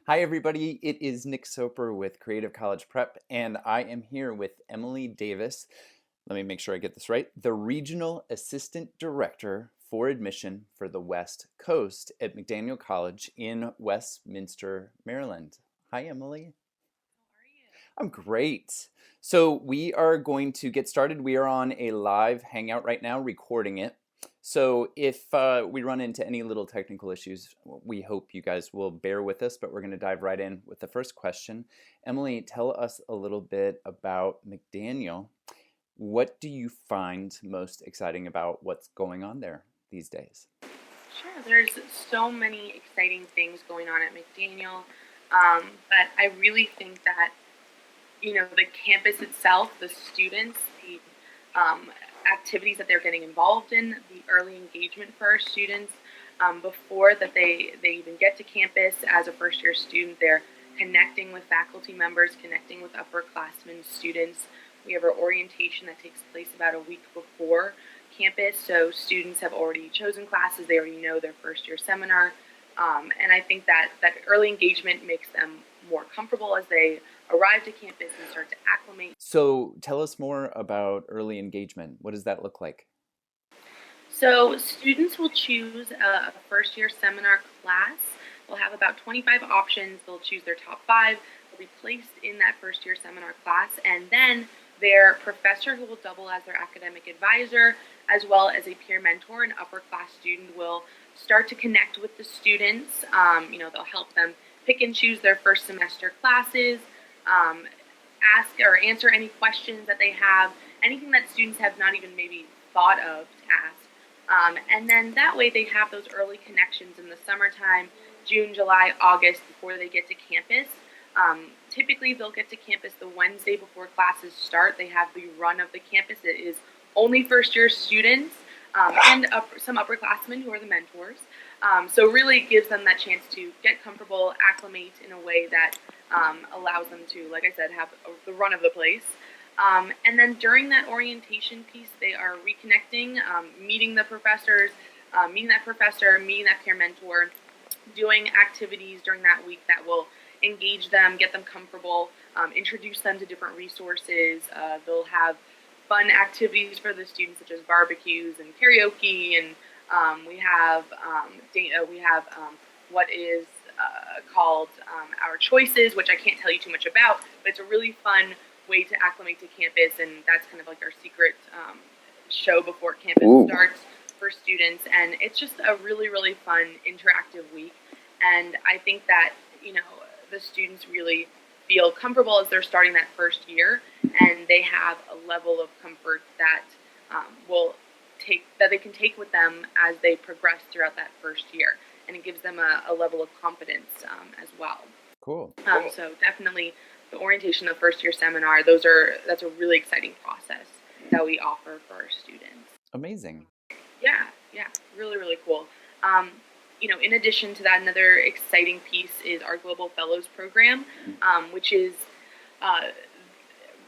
Hi, everybody. It is Nick Soper with Creative College Prep, and I am here with Emily Davis. Let me make sure I get this right. The Regional Assistant Director for Admission for the West Coast at McDaniel College in Westminster, Maryland. Hi, Emily. I'm great. So we are going to get started. We are on a live hangout right now, recording it. So if we run into any little technical issues, we hope you guys will bear with us, but we're going to dive right in with the first question. Emily, tell us a little bit about McDaniel. What do you find most exciting about what's going on there these days? Sure, there's so many exciting things going on at McDaniel, but I really think that the campus itself, the students, the activities that they're getting involved in, the early engagement for our students before that they even get to campus as a first year student, they're connecting with faculty members, connecting with upperclassmen students. We have our orientation that takes place about a week before campus, so students have already chosen classes, they already know their first year seminar, and I think that early engagement makes them more comfortable as they arrive to campus and start to acclimate. So tell us more about early engagement. What does that look like? So students will choose a first year seminar class. They'll have about 25 options. They'll choose their top five. They'll be placed in that first year seminar class, and then their professor, who will double as their academic advisor, as well as a peer mentor, an upper class student, will start to connect with the students. They'll help them pick and choose their first semester classes, um, ask or answer any questions that they have, anything that students have not even maybe thought of to ask. And then that way they have those early connections in the summertime, June, July, August, before they get to campus. Typically, they'll get to campus the Wednesday before classes start. They have the run of the campus. It is only first year students and some upperclassmen who are the mentors. So really it gives them that chance to get comfortable, acclimate in a way that allows them to, like I said, have the run of the place. And then during that orientation piece, they are reconnecting, meeting the professors, meeting that professor, meeting that peer mentor, doing activities during that week that will engage them, get them comfortable, introduce them to different resources. They'll have fun activities for the students, such as barbecues and karaoke, and we have what is called our choices, which I can't tell you too much about, but it's a really fun way to acclimate to campus, and that's kind of like our secret show before campus Ooh. starts for students, and it's just a really, really fun interactive week, and I think that, the students really feel comfortable as they're starting that first year, and they have a level of comfort that that they can take with them as they progress throughout that first year, and it gives them a level of confidence as well. Cool. So definitely the orientation, the first year seminar, that's a really exciting process that we offer for our students. Amazing. Yeah, yeah, really, really cool. Um, in addition to that, another exciting piece is our Global Fellows program, which is uh,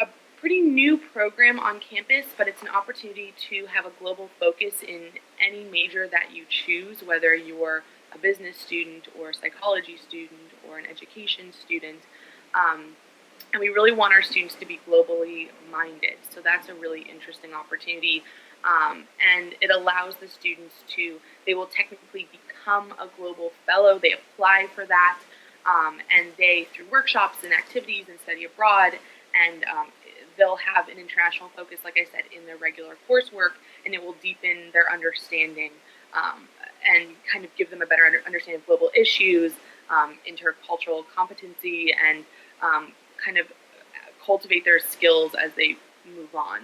a pretty new program on campus, but it's an opportunity to have a global focus in any major that you choose, whether you're a business student or a psychology student or an education student. Um, and we really want our students to be globally minded. So that's a really interesting opportunity. And it allows the students they will technically become a global fellow. They apply for that, and they, through workshops and activities and study abroad, and they'll have an international focus, like I said, in their regular coursework, and it will deepen their understanding and kind of give them a better understanding of global issues, intercultural competency, and kind of cultivate their skills as they move on.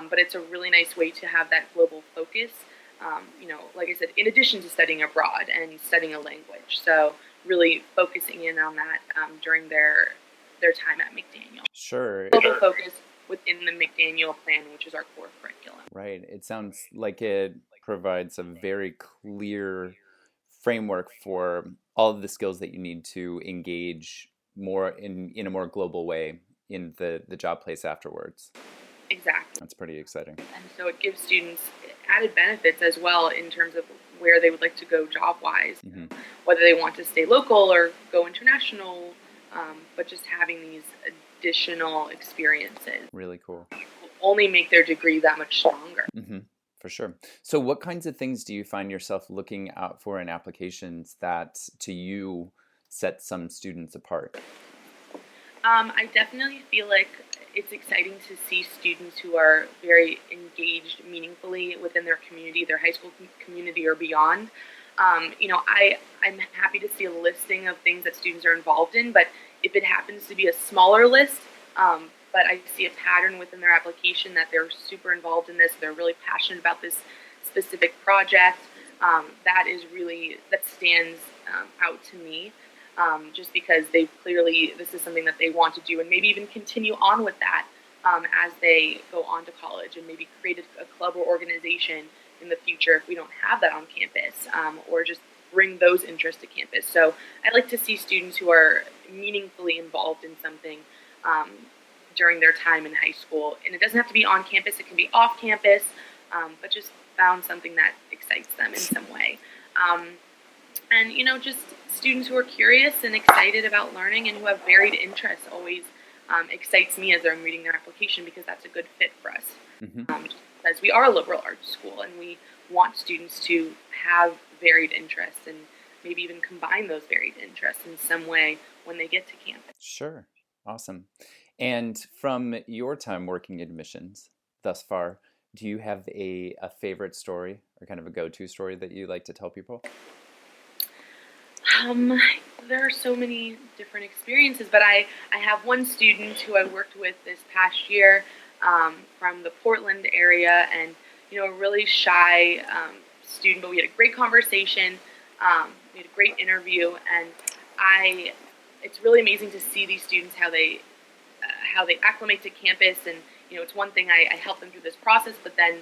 But it's a really nice way to have that global focus, like I said, in addition to studying abroad and studying a language. So really focusing in on that during their time at McDaniel. Sure. Global focus within the McDaniel plan, which is our core curriculum. Right. It sounds like it provides a very clear framework for all of the skills that you need to engage more in a more global way in the job place afterwards. Exactly. That's pretty exciting. And so it gives students added benefits as well in terms of where they would like to go job wise, Hmm. whether they want to stay local or go international, but just having these additional experiences Really cool. will only make their degree that much stronger. Hmm. For sure. So, what kinds of things do you find yourself looking out for in applications that to you set some students apart? I definitely feel like it's exciting to see students who are very engaged meaningfully within their community, their high school community or beyond. I'm happy to see a listing of things that students are involved in, but if it happens to be a smaller list, but I see a pattern within their application that they're super involved in this, they're really passionate about this specific project, that stands out to me, just because they've clearly, this is something that they want to do and maybe even continue on with that as they go on to college and maybe create a club or organization in the future if we don't have that on campus, or just bring those interests to campus. So I like to see students who are meaningfully involved in something um, during their time in high school. And it doesn't have to be on campus, it can be off campus, but just found something that excites them in some way. Um, and just students who are curious and excited about learning and who have varied interests always excites me as I'm reading their application, because that's a good fit for us, Hmm. because we are a liberal arts school and we want students to have varied interests and maybe even combine those varied interests in some way when they get to campus. Sure. Awesome. And from your time working admissions thus far, do you have a favorite story or kind of a go-to story that you like to tell people? Um, there are so many different experiences, but I have one student who I worked with this past year, from the Portland area, and a really shy student, but we had a great conversation. We had a great interview, and I. It's really amazing to see these students how they acclimate to campus, and it's one thing I help them through this process, but then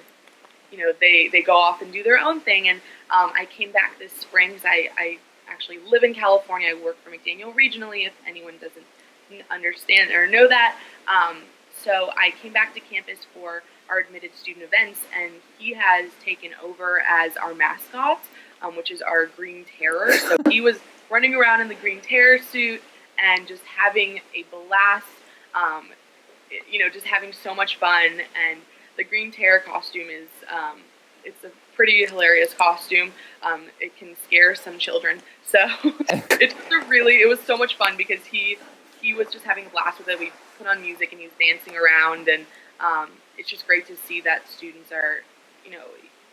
they go off and do their own thing. And I came back this spring because I actually live in California. I work for McDaniel regionally, if anyone doesn't understand or know that. So I came back to campus for our admitted student events, and he has taken over as our mascot, which is our Green Terror. So he was running around in the Green Terror suit and just having a blast, um, just having so much fun. And the Green Terror costume is, it's a pretty hilarious costume. It can scare some children. So it was so much fun because he was just having a blast with it. We put on music and he's dancing around, and it's just great to see that students are, you know,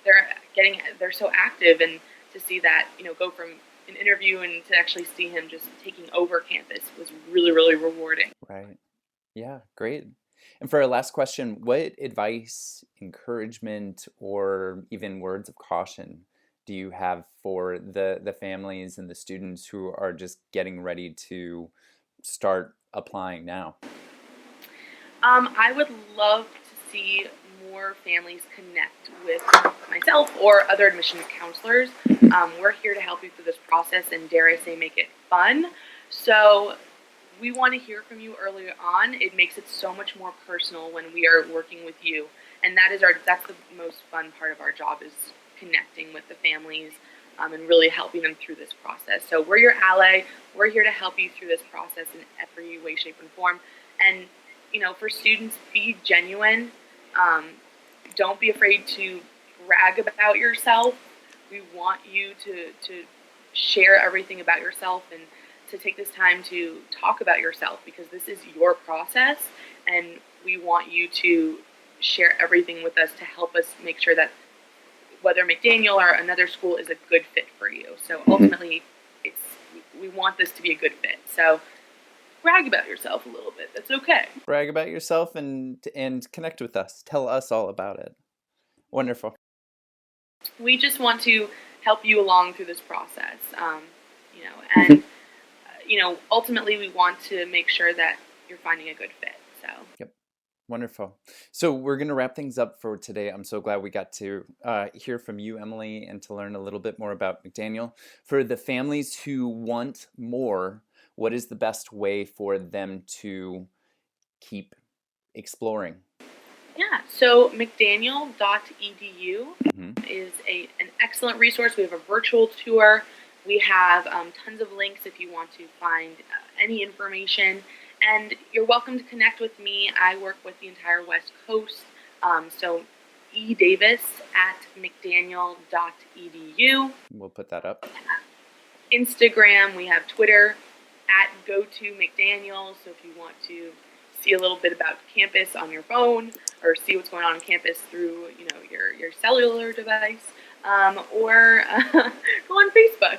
they're so active, and to see that go from an interview and to actually see him just taking over campus was really, really rewarding. Right. Yeah, great. And for our last question, what advice, encouragement, or even words of caution do you have for the families and the students who are just getting ready to start applying now? I would love to see more families connect with myself or other admissions counselors. We're here to help you through this process and, dare I say, make it fun. So we want to hear from you earlier on. It makes it so much more personal when we are working with you, and that's the most fun part of our job, is connecting with the families, and really helping them through this process. So we're your ally. We're here to help you through this process in every way, shape, and form. And for students, be genuine. Um, don't be afraid to brag about yourself. We want you to share everything about yourself, and to take this time to talk about yourself, because this is your process, and we want you to share everything with us to help us make sure that whether McDaniel or another school is a good fit for you. So ultimately, it's we want this to be a good fit. So brag about yourself a little bit. That's okay. Brag about yourself and connect with us. Tell us all about it. Wonderful. We just want to help you along through this process. And ultimately, we want to make sure that you're finding a good fit. So. Yep. Wonderful. So we're going to wrap things up for today. I'm so glad we got to hear from you, Emily, and to learn a little bit more about McDaniel. For the families who want more, what is the best way for them to keep exploring? Yeah, so McDaniel.edu Hmm. is an excellent resource. We have a virtual tour. We have tons of links if you want to find any information. And you're welcome to connect with me. I work with the entire West Coast. So Davis at McDaniel.edu. We'll put that up. Instagram, we have Twitter at GoToMcDaniel. So if you want to see a little bit about campus on your phone or see what's going on campus through your cellular device, or go on Facebook.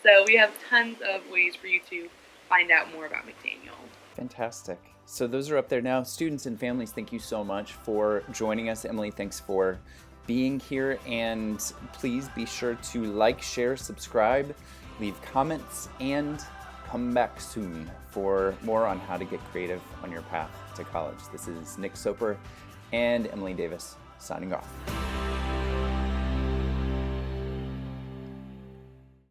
So we have tons of ways for you to find out more about McDaniel. Fantastic. So those are up there now. Students and families, thank you so much for joining us. Emily, thanks for being here. And please be sure to like, share, subscribe, leave comments, and come back soon for more on how to get creative on your path to college. This is Nick Soper and Emily Davis signing off.